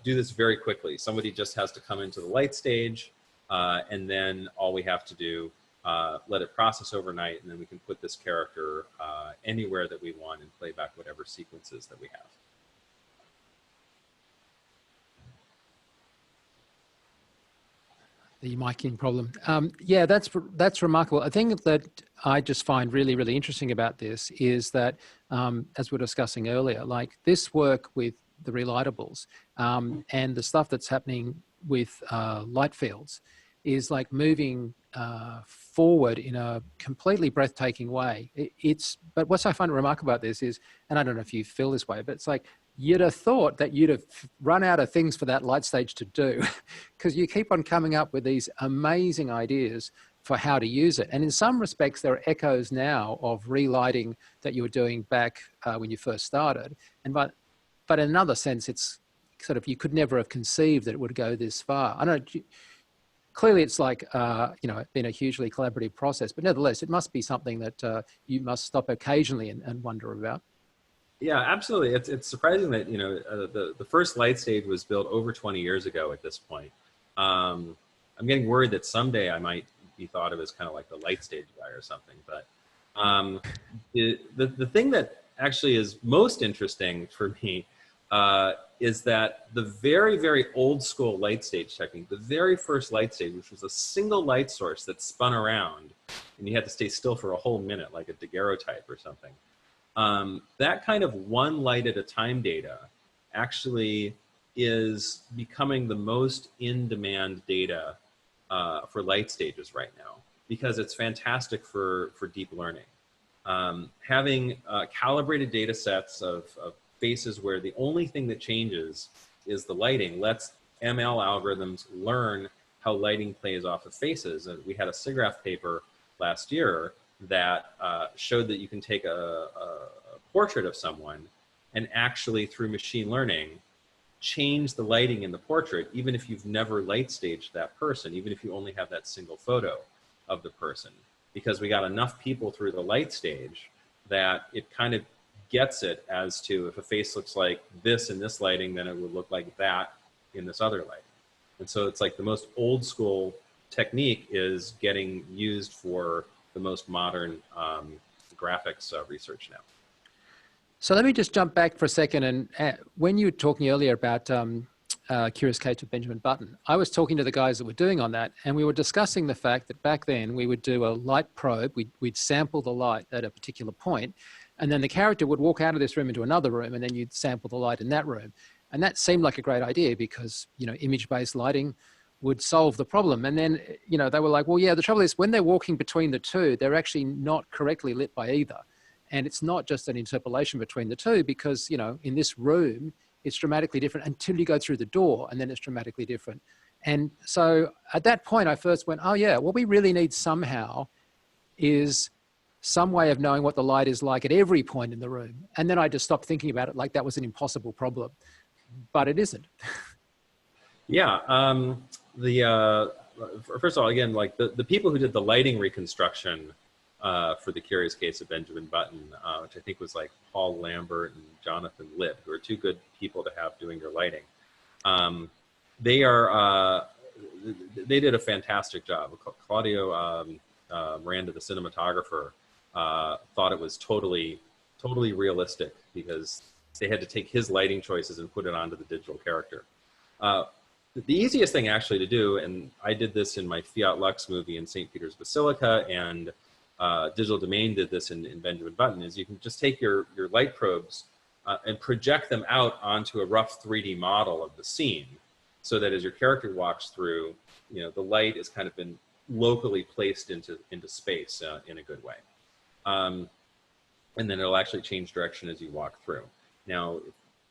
[SPEAKER 2] do this very quickly. Somebody just has to come into the light stage, and then all we have to do, let it process overnight, and then we can put this character anywhere that we want and play back whatever sequences that we have.
[SPEAKER 3] The miking problem. Yeah, that's remarkable. A thing that I just find really, really interesting about this is that, as we were discussing earlier, like this work with the relightables and the stuff that's happening with light fields is like moving forward in a completely breathtaking way. But what I find remarkable about this is, and I don't know if you feel this way, but it's like, you'd have thought that you'd have run out of things for that light stage to do because you keep on coming up with these amazing ideas for how to use it. And in some respects, there are echoes now of relighting that you were doing back when you first started. But in another sense, it's sort of, you could never have conceived that it would go this far. I don't know, clearly it's like, been a hugely collaborative process, but nevertheless, it must be something that you must stop occasionally and wonder about.
[SPEAKER 2] Yeah, absolutely. It's surprising that, the first light stage was built over 20 years ago at this point. I'm getting worried that someday I might be thought of as kind of like the light stage guy or something. But the thing that actually is most interesting for me is that the very, very old school light stage technique, the very first light stage, which was a single light source that spun around and you had to stay still for a whole minute, like a daguerreotype or something. That kind of one light at a time data actually is becoming the most in-demand data for light stages right now, because it's fantastic for deep learning. Having calibrated data sets of faces where the only thing that changes is the lighting lets ML algorithms learn how lighting plays off of faces. And we had a SIGGRAPH paper last year that showed that you can take a portrait of someone and actually, through machine learning, change the lighting in the portrait, even if you've never light staged that person, even if you only have that single photo of the person, because we got enough people through the light stage that it kind of gets it as to if a face looks like this in this lighting, then it would look like that in this other lighting. And so it's like the most old school technique is getting used for the most modern graphics research now.
[SPEAKER 3] So let me just jump back for a second. And when you were talking earlier about Curious Case of Benjamin Button, I was talking to the guys that were doing on that, and we were discussing the fact that back then we would do a light probe. We'd sample the light at a particular point, and then the character would walk out of this room into another room, and then you'd sample the light in that room. And that seemed like a great idea because, you know, image-based lighting would solve the problem. And then, you know, they were like, well, yeah, the trouble is when they're walking between the two, they're actually not correctly lit by either. And it's not just an interpolation between the two because, you know, in this room, it's dramatically different until you go through the door and then it's dramatically different. And so at that point, I first went, oh yeah, what we really need somehow is some way of knowing what the light is like at every point in the room. And then I just stopped thinking about it like that was an impossible problem, but it isn't.
[SPEAKER 2] Yeah, first of all, again, like the people who did the lighting reconstruction for The Curious Case of Benjamin Button, which I think was like Paul Lambert and Jonathan Lipp, who are two good people to have doing your lighting. They did a fantastic job. Claudio Miranda, the cinematographer, thought it was totally realistic because they had to take his lighting choices and put it onto the digital character. The easiest thing actually to do, and I did this in my Fiat Lux movie in St. Peter's Basilica, and Digital Domain did this in Benjamin Button, is you can just take your light probes and project them out onto a rough 3D model of the scene, so that as your character walks through, you know, the light has kind of been locally placed into space in a good way. And then it'll actually change direction as you walk through. Now,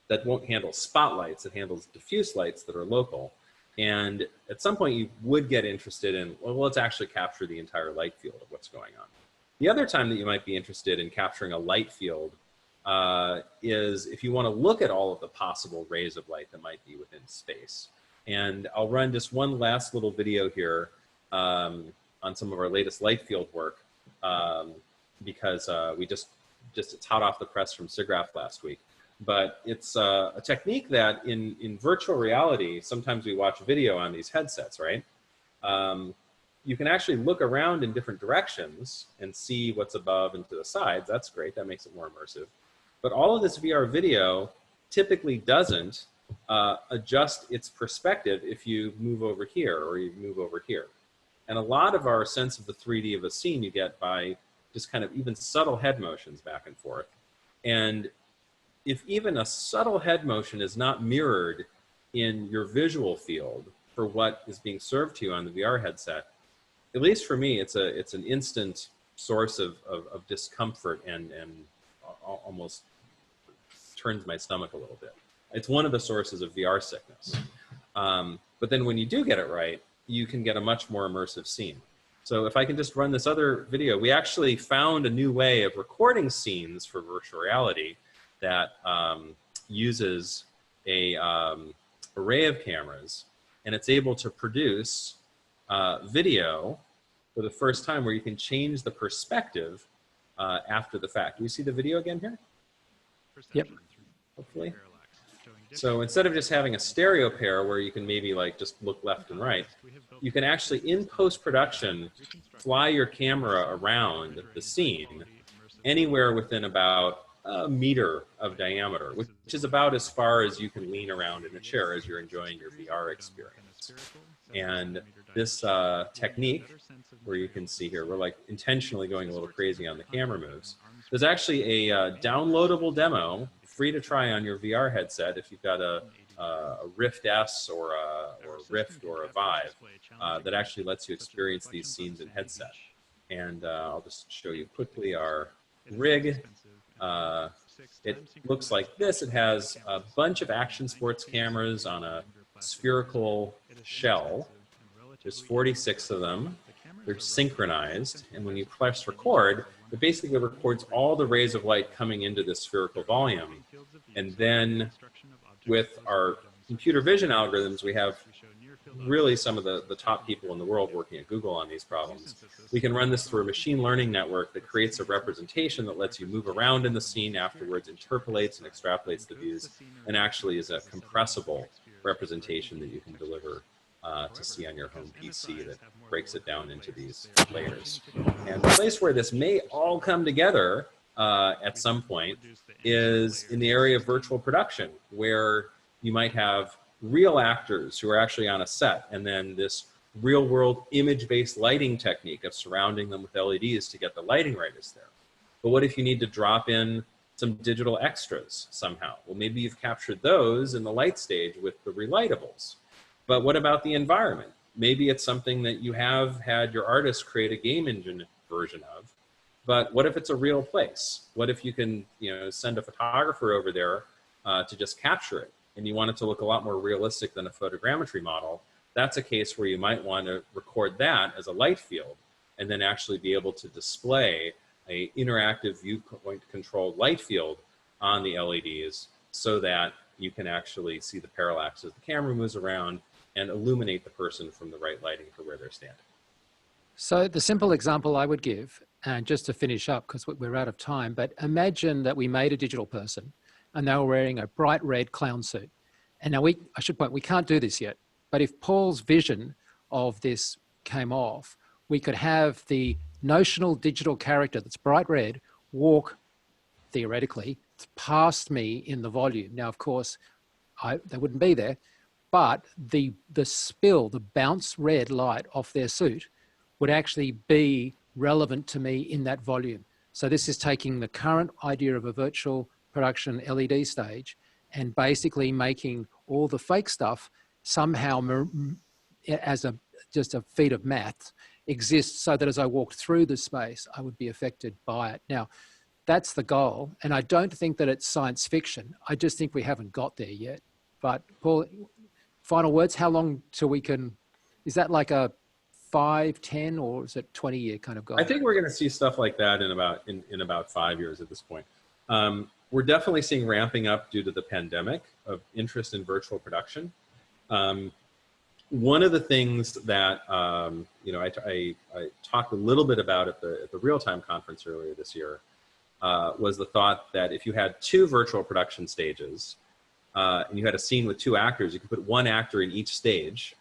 [SPEAKER 2] that won't handle spotlights, it handles diffuse lights that are local. And at some point you would get interested in, well, let's actually capture the entire light field of what's going on. The other time that you might be interested in capturing a light field is if you want to look at all of the possible rays of light that might be within space. And I'll run just one last little video here on some of our latest light field work because it's hot off the press from SIGGRAPH last week. But it's a technique that in virtual reality, sometimes we watch video on these headsets, right? You can actually look around in different directions and see what's above and to the sides. That's great, that makes it more immersive. But all of this VR video typically doesn't adjust its perspective if you move over here or you move over here. And a lot of our sense of the 3D of a scene you get by just kind of even subtle head motions back and forth. And if even a subtle head motion is not mirrored in your visual field for what is being served to you on the VR headset, at least for me, it's an instant source of discomfort and almost turns my stomach a little bit. It's one of the sources of VR sickness. But then when you do get it right, you can get a much more immersive scene. So if I can just run this other video, we actually found a new way of recording scenes for virtual reality that uses a array of cameras, and it's able to produce video for the first time where you can change the perspective after the fact. Do you see the video again here?
[SPEAKER 3] Yep.
[SPEAKER 2] Hopefully. So instead of just having a stereo pair where you can maybe like just look left and right, you can actually in post-production fly your camera around the scene anywhere within about a meter of diameter, which is about as far as you can lean around in a chair as you're enjoying your VR experience. And this technique, where you can see here, we're like intentionally going a little crazy on the camera moves. There's actually a downloadable demo, free to try on your VR headset if you've got a Rift S or a Rift or a Vive that actually lets you experience these scenes in headset. And I'll just show you quickly our rig. It looks like this. It has a bunch of action sports cameras on a spherical shell. There's 46 of them. They're synchronized, and when you press record, it basically records all the rays of light coming into this spherical volume. And then with our computer vision algorithms, we have really some of the top people in the world working at Google on these problems. We can run this through a machine learning network that creates a representation that lets you move around in the scene afterwards, interpolates and extrapolates the views, and actually is a compressible representation that you can deliver to see on your home PC that breaks it down into these layers. And the place where this may all come together at some point is in the area of virtual production, where you might have real actors who are actually on a set, and then this real world image-based lighting technique of surrounding them with LEDs to get the lighting right is there. But what if you need to drop in some digital extras somehow? Well, maybe you've captured those in the light stage with the relightables. But what about the environment? Maybe it's something that you have had your artist create a game engine version of, but what if it's a real place? What if you can, send a photographer over there to just capture it, and you want it to look a lot more realistic than a photogrammetry model? That's a case where you might want to record that as a light field, and then actually be able to display a interactive viewpoint controlled light field on the LEDs so that you can actually see the parallax as the camera moves around and illuminate the person from the right lighting for where they're standing.
[SPEAKER 3] So the simple example I would give, and just to finish up because we're out of time, but imagine that we made a digital person and they were wearing a bright red clown suit. And now I should point, we can't do this yet, but if Paul's vision of this came off, we could have the notional digital character that's bright red walk, theoretically, past me in the volume. Now, of course, they wouldn't be there, but the spill, the bounce red light off their suit would actually be relevant to me in that volume. So this is taking the current idea of a virtual production LED stage and basically making all the fake stuff somehow as just a feat of math exist so that as I walked through the space, I would be affected by it. Now, that's the goal. And I don't think that it's science fiction. I just think we haven't got there yet. But Paul, final words, how long till we can, is that like a 5, 10, or is it 20-year kind of goal?
[SPEAKER 2] I think we're going to see stuff like that in about 5 years at this point. We're definitely seeing ramping up due to the pandemic of interest in virtual production. One of the things that I talked a little bit about at the real-time conference earlier this year was the thought that if you had 2 virtual production stages and you had a scene with 2 actors, you could put 1 actor in each stage.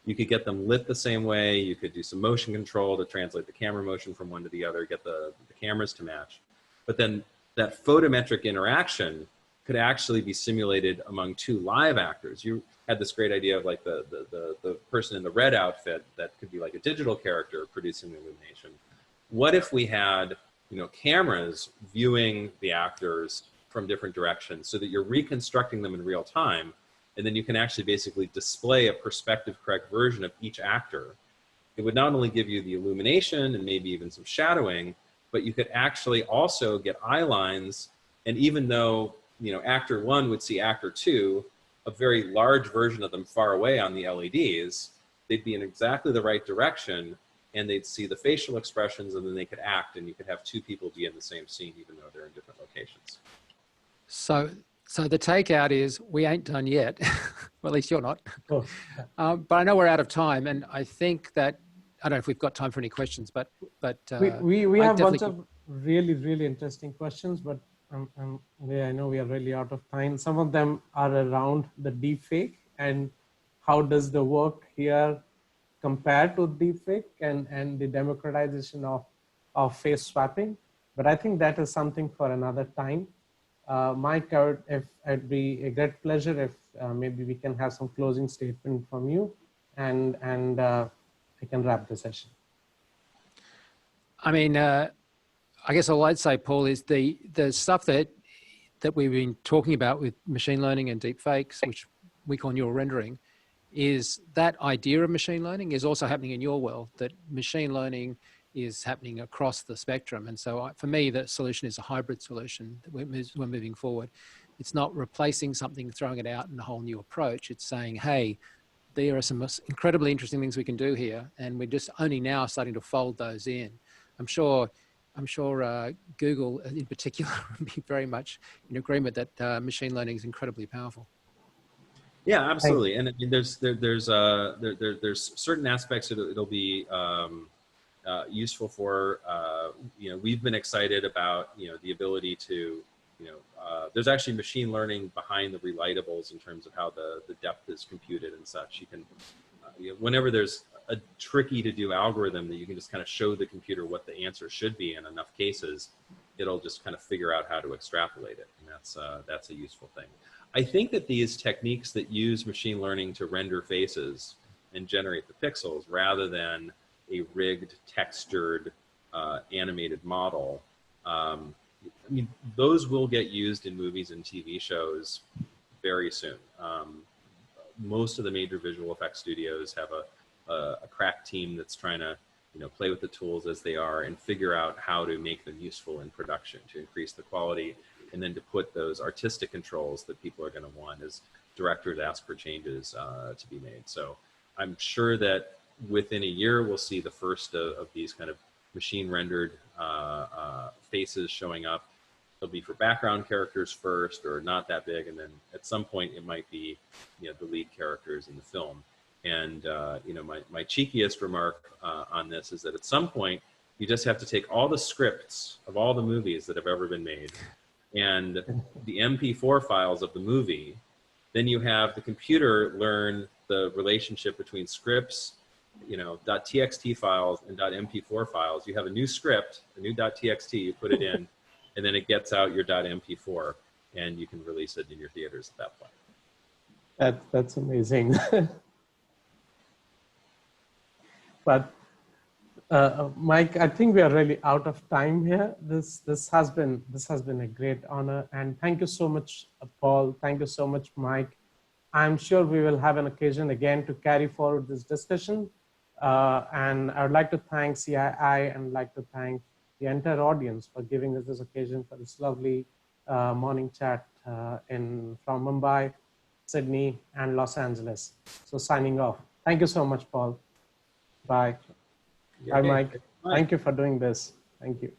[SPEAKER 2] You could get them lit the same way. You could do some motion control to translate the camera motion from one to the other, get the cameras to match. But then that photometric interaction could actually be simulated among 2 live actors. You had this great idea of like the person in the red outfit that could be like a digital character producing the illumination. What if we had, cameras viewing the actors from different directions so that you're reconstructing them in real time, and then you can actually basically display a perspective correct version of each actor? It would not only give you the illumination and maybe even some shadowing, but you could actually also get eye lines. And even though, actor 1 would see actor 2, a very large version of them far away on the LEDs, they'd be in exactly the right direction, and they'd see the facial expressions, and then they could act, and you could have 2 people be in the same scene, even though they're in different locations.
[SPEAKER 3] So the takeout is we ain't done yet. Well, at least you're not.
[SPEAKER 1] Oh.
[SPEAKER 3] But I know we're out of time, and I think that, I don't know if we've got time for any questions, but
[SPEAKER 1] we have a bunch of really, really interesting questions, but I know we are really out of time. Some of them are around the deepfake and how does the work here compare to deepfake and the democratization of face swapping. But I think that is something for another time. Mike, if it'd be a great pleasure if maybe we can have some closing statement from you, and I can wrap the session.
[SPEAKER 3] I mean, I guess all I'd say, Paul, is the stuff that we've been talking about with machine learning and deepfakes, which we call neural rendering, is that idea of machine learning is also happening in your world, that machine learning is happening across the spectrum. And so for me, the solution is a hybrid solution that we're moving forward. It's not replacing something, throwing it out in a whole new approach. It's saying, hey, there are some incredibly interesting things we can do here. And we're just only now starting to fold those in. I'm sure Google in particular would be very much in agreement that machine learning is incredibly powerful.
[SPEAKER 2] Yeah, absolutely. And I mean, there's certain aspects that it'll be useful for. We've been excited about the ability to there's actually machine learning behind the relatables in terms of how the depth is computed and such. You can whenever there's a tricky to do algorithm that you can just kind of show the computer what the answer should be in enough cases, it'll just kind of figure out how to extrapolate it, and that's a useful thing. I think that these techniques that use machine learning to render faces and generate the pixels rather than a rigged, textured, animated model, I mean, those will get used in movies and TV shows very soon. Most of the major visual effects studios have a crack team that's trying to play with the tools as they are and figure out how to make them useful in production to increase the quality, and then to put those artistic controls that people are going to want as directors ask for changes to be made. So I'm sure that within a year, we'll see the first of these kind of machine rendered faces showing up. They'll be for background characters first, or not that big. And then at some point it might be, the lead characters in the film. And, my cheekiest remark on this is that at some point you just have to take all the scripts of all the movies that have ever been made and the MP4 files of the movie. Then you have the computer learn the relationship between scripts, .txt files and .mp4 files. You have a new script, a new .txt, you put it in, and then it gets out your .mp4, and you can release it in your theaters at that point.
[SPEAKER 1] That's amazing. But Mike, I think we are really out of time here. This has been a great honor, and thank you so much, Paul. Thank you so much, Mike. I'm sure we will have an occasion again to carry forward this discussion. And I would like to thank CII and like to thank the entire audience for giving us this occasion for this lovely morning chat from Mumbai, Sydney, and Los Angeles. So signing off. Thank you so much, Paul. Bye. Bye, Mike. Thank you for doing this. Thank you.